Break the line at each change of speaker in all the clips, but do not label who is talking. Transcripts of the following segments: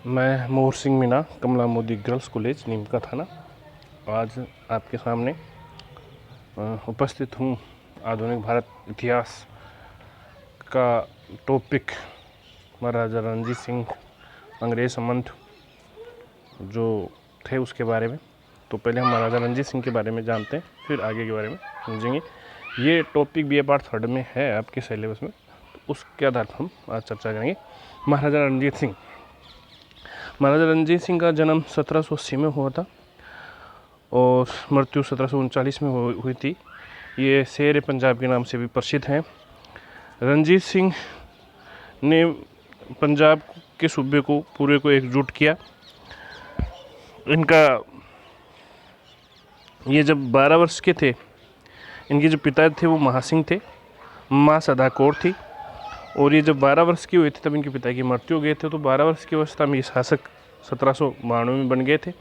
मैं मोहर सिंह मीना, कमला Modi girls college नीम का थाना, आज आपके सामने उपस्थित हूँ। आधुनिक भारत इतिहास का टॉपिक महाराजा रणजीत सिंह अंग्रेज़ संबंध जो थे उसके बारे में। तो पहले हम महाराजा रणजीत सिंह के बारे में जानते हैं, फिर आगे के बारे में समझेंगे। ये टॉपिक BA पार्ट 3 में है आपके सिलेबस में, तो उसके आधार पर हम आज चर्चा करेंगे। महाराजा रणजीत सिंह का जन्म 1780 में हुआ था और मृत्यु 1739 में हुई थी। ये शेर पंजाब के नाम से भी प्रसिद्ध हैं। रणजीत सिंह ने पंजाब के सूबे को पूरे को एकजुट किया। इनका ये जब 12 वर्ष के थे, इनके जो पिता थे वो महासिंह थे, माँ सदा कौर थी। और ये जब 12 वर्ष की हुए थे तब इनके पिता की मृत्यु हो गए थे। तो 12 वर्ष की अवस्था में ये शासक 1792 में बन गए थे।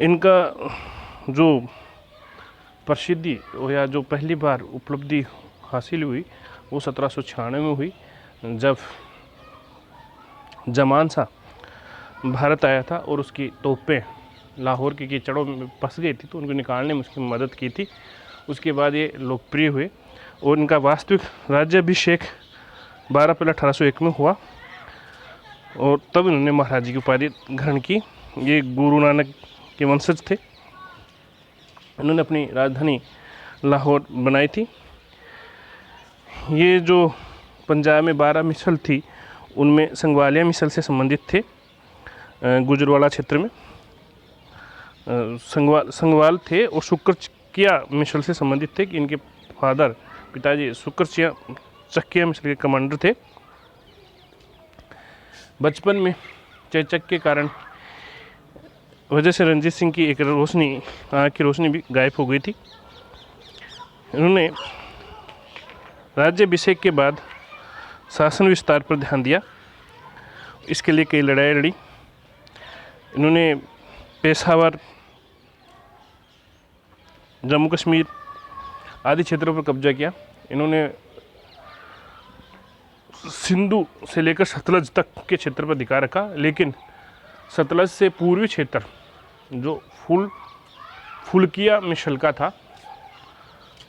इनका जो प्रसिद्धि या जो पहली बार उपलब्धि हासिल हुई वो 1796 में हुई, जब जमान शाह भारत आया था और उसकी तोपें लाहौर के कीचड़ों में फंस गई थी, तो उनको निकालने में उसकी मदद की थी। उसके बाद ये लोकप्रिय हुए और इनका वास्तविक राज्याभिषेक 12 अप्रैल 1801 में हुआ और तब इन्होंने महाराजी की उपाधि ग्रहण की। ये गुरु नानक के वंशज थे। इन्होंने अपनी राजधानी लाहौर बनाई थी। ये जो पंजाब में 12 मिसल थी, उनमें संगवालिया मिसल से संबंधित थे। गुजरवाड़ा क्षेत्र में संगवाल थे और शुक्रचिया मिसल से संबंधित थे कि इनके पिताजी शुक्रचिया मिसल के कमांडर थे। बचपन में चेचक के कारण वजह से रणजीत सिंह की एक आँख की रोशनी भी गायब हो गई थी। इन्होंने राज्याभिषेक के बाद शासन विस्तार पर ध्यान दिया। इसके लिए कई लड़ाई लड़ी। इन्होंने पेशावर, जम्मू कश्मीर आदि क्षेत्रों पर कब्जा किया। इन्होंने सिंधु से लेकर सतलज तक के क्षेत्र पर अधिकार रखा, लेकिन सतलज से पूर्वी क्षेत्र जो फुलकिया मिसल का था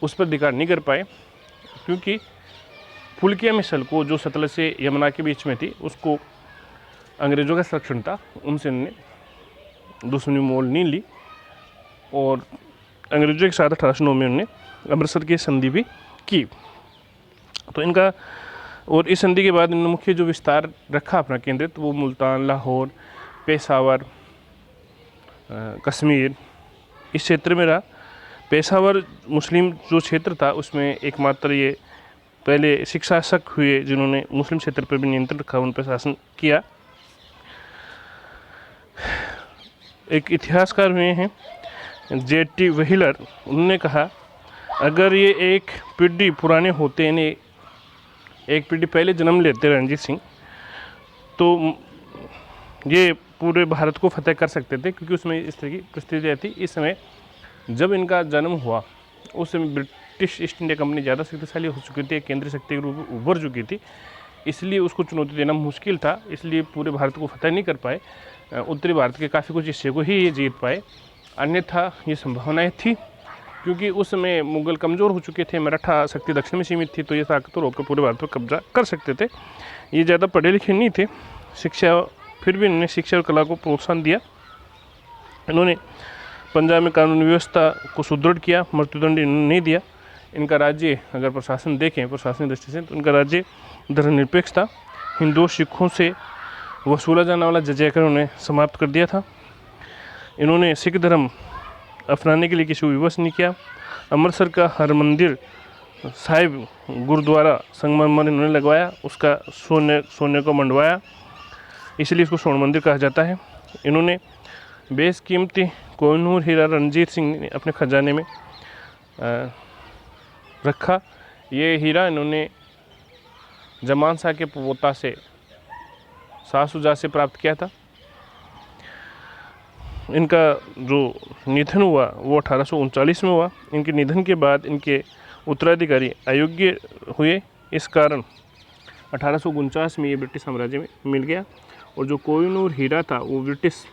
उस पर अधिकार नहीं कर पाए, क्योंकि फुलकिया मिसल को जो सतलज से यमुना के बीच में थी उसको अंग्रेज़ों का संरक्षण था, उनसे उन्होंने दुश्मनी मोल नहीं ली और अंग्रेज़ों के साथ 1809 में उन्होंने अमृतसर की संधि भी की। तो इनका और इस संधि के बाद इन्होंने मुख्य जो विस्तार रखा अपना केंद्रित, तो वो मुल्तान, लाहौर, पेशावर, कश्मीर इस क्षेत्र में रहा। पेशावर मुस्लिम जो क्षेत्र था उसमें एकमात्र ये पहले शिक्षा शासक हुए जिन्होंने मुस्लिम क्षेत्र पर भी नियंत्रण रखा, उन पर शासन किया। एक इतिहासकार हुए हैं J.T. व्हीलर, उन्होंने कहा अगर ये एक पीढ़ी पुराने होते, यानी एक पीढ़ी पहले जन्म लेते रणजीत सिंह, तो ये पूरे भारत को फतेह कर सकते थे, क्योंकि उसमें इस तरह की परिस्थिति थी। इस समय जब इनका जन्म हुआ उस समय ब्रिटिश ईस्ट इंडिया कंपनी ज़्यादा शक्तिशाली हो चुकी थी, केंद्रीय शक्ति के रूप में उभर चुकी थी, इसलिए उसको चुनौती देना मुश्किल था। इसलिए पूरे भारत को फतेह नहीं कर पाए, उत्तरी भारत के काफ़ी कुछ हिस्से को ही ये जीत पाए। अन्यथा ये संभावनाएँ थी, क्योंकि उस समय मुगल कमज़ोर हो चुके थे, मराठा शक्ति दक्षिण में सीमित थी, तो ये ताकतवर होकर पूरे भारत पर कब्जा कर सकते थे। ये ज़्यादा पढ़े लिखे नहीं थे, फिर भी इन्होंने शिक्षा और कला को प्रोत्साहन दिया। इन्होंने पंजाब में कानून व्यवस्था को सुदृढ़ किया, मृत्युदंड इन्होंने नहीं दिया। इनका राज्य अगर प्रशासन देखें प्रशासनिक दृष्टि से, तो इनका राज्य धर्मनिरपेक्ष था। हिंदुओं सिखों से वसूला जाने वाला जजिया कर उन्हें समाप्त कर दिया था। इन्होंने सिख धर्म अपनाने के लिए किसी को विवश नहीं किया। अमृतसर का हरमंदिर साहिब गुरुद्वारा संगमरमर इन्होंने लगवाया, उसका सोने को मंडवाया, इसलिए इसको स्वर्ण मंदिर कहा जाता है। इन्होंने बेशकीमती कोहिनूर हीरा रणजीत सिंह ने अपने खजाने में रखा। ये हीरा इन्होंने जमान शाह के पोता से शाह शुजा से प्राप्त किया था। इनका जो निधन हुआ वो 1839 में हुआ। इनके निधन के बाद इनके उत्तराधिकारी अयोग्य हुए, इस कारण 1849 में ये ब्रिटिश साम्राज्य में मिल गया और जो कोहिनूर हीरा था वो ब्रिटिश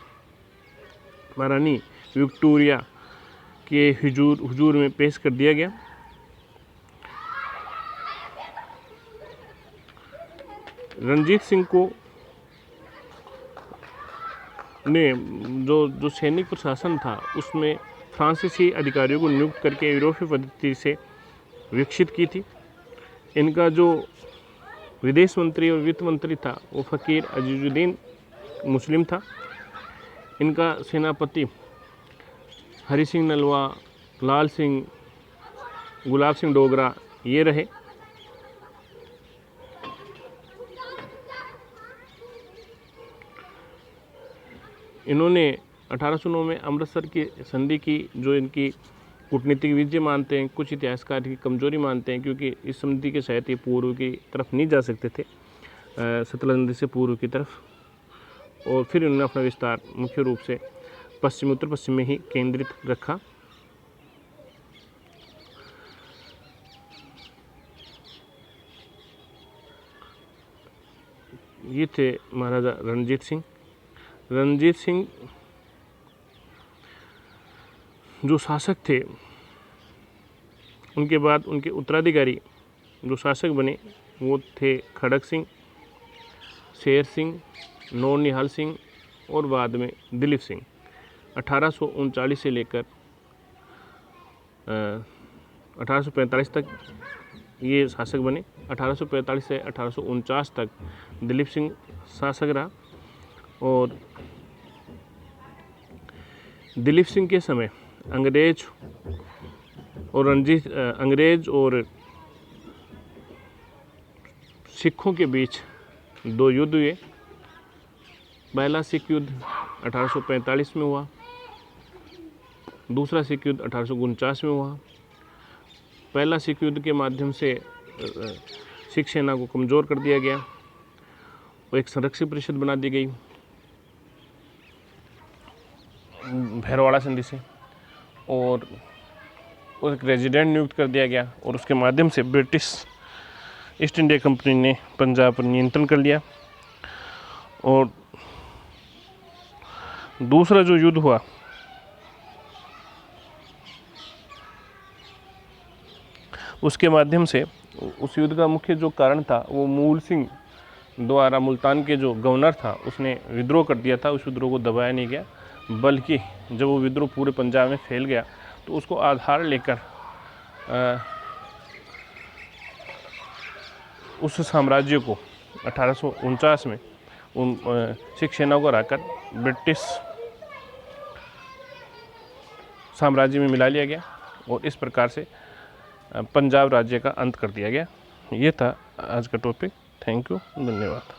महारानी विक्टोरिया के हुजूर में पेश कर दिया गया। रणजीत सिंह को ने जो सैनिक प्रशासन था उसमें फ्रांसीसी अधिकारियों को नियुक्त करके यूरोपीय पद्धति से विकसित की थी। इनका जो विदेश मंत्री और वित्त मंत्री था वो फ़कीर अजीजुद्दीन मुस्लिम था। इनका सेनापति हरि सिंह नलवा, लाल सिंह, गुलाब सिंह डोगरा ये रहे। इन्होंने 1809 में अमृतसर की संधि की, जो इनकी कूटनीतिक विजय मानते हैं। कुछ इतिहासकार की कमजोरी मानते हैं क्योंकि इस संधि के साथ ये पूर्व की तरफ नहीं जा सकते थे, सतलज नदी से पूर्व की तरफ, और फिर इन्होंने अपना विस्तार मुख्य रूप से उत्तर पश्चिम में ही केंद्रित रखा। ये थे महाराजा रणजीत सिंह। रणजीत सिंह जो शासक थे, उनके बाद उनके उत्तराधिकारी जो शासक बने वो थे खड़क सिंह, शेर सिंह, नौनिहाल सिंह और बाद में दिलीप सिंह। 1839 से लेकर 1845 तक ये शासक बने। 1845 से 1849 तक दिलीप सिंह शासक रहा, और दिलीप सिंह के समय अंग्रेज और सिखों के बीच दो युद्ध हुए। पहला सिख युद्ध 1845 में हुआ, दूसरा सिख युद्ध 1849 में हुआ। पहला सिख युद्ध के माध्यम से सिख सेना को कमज़ोर कर दिया गया, वो एक संरक्षक परिषद बना दी गई भैरवाड़ा संधि से, और एक रेजिडेंट नियुक्त कर दिया गया, और उसके माध्यम से ब्रिटिश ईस्ट इंडिया कंपनी ने पंजाब पर नियंत्रण कर लिया। और दूसरा जो युद्ध हुआ उसके माध्यम से, उस युद्ध का मुख्य जो कारण था वो मूल सिंह द्वारा मुल्तान के जो गवर्नर था उसने विद्रोह कर दिया था। उस विद्रोह को दबाया नहीं गया, बल्कि जब वो विद्रोह पूरे पंजाब में फैल गया तो उसको आधार लेकर उस साम्राज्य को 1849 में उन सिख सेना को हराकर ब्रिटिश साम्राज्य में मिला लिया गया, और इस प्रकार से पंजाब राज्य का अंत कर दिया गया। ये था आज का टॉपिक। थैंक यू, धन्यवाद।